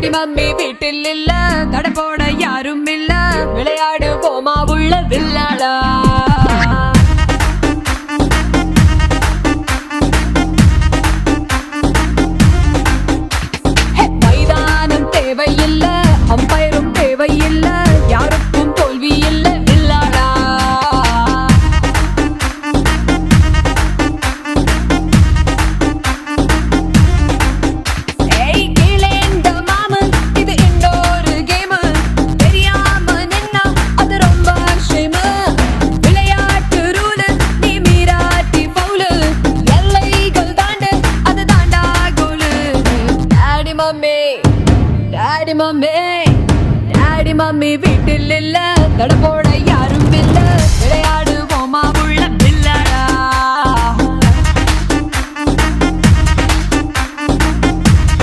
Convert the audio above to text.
Daddy mummy வீட்டில் இல்ல, தட போட யாரும் இல்ல, விளையாடு போமா உள்ள வில்லாடா. மைதானம் தேவையில்ல, அம்பயரும் தேவையில்ல, யாருக்கும் தோல்வி இல்ல வில்லாடா. டாடி மம்மி வீட்டில் இல்ல, தட போட யாரும் இல்ல,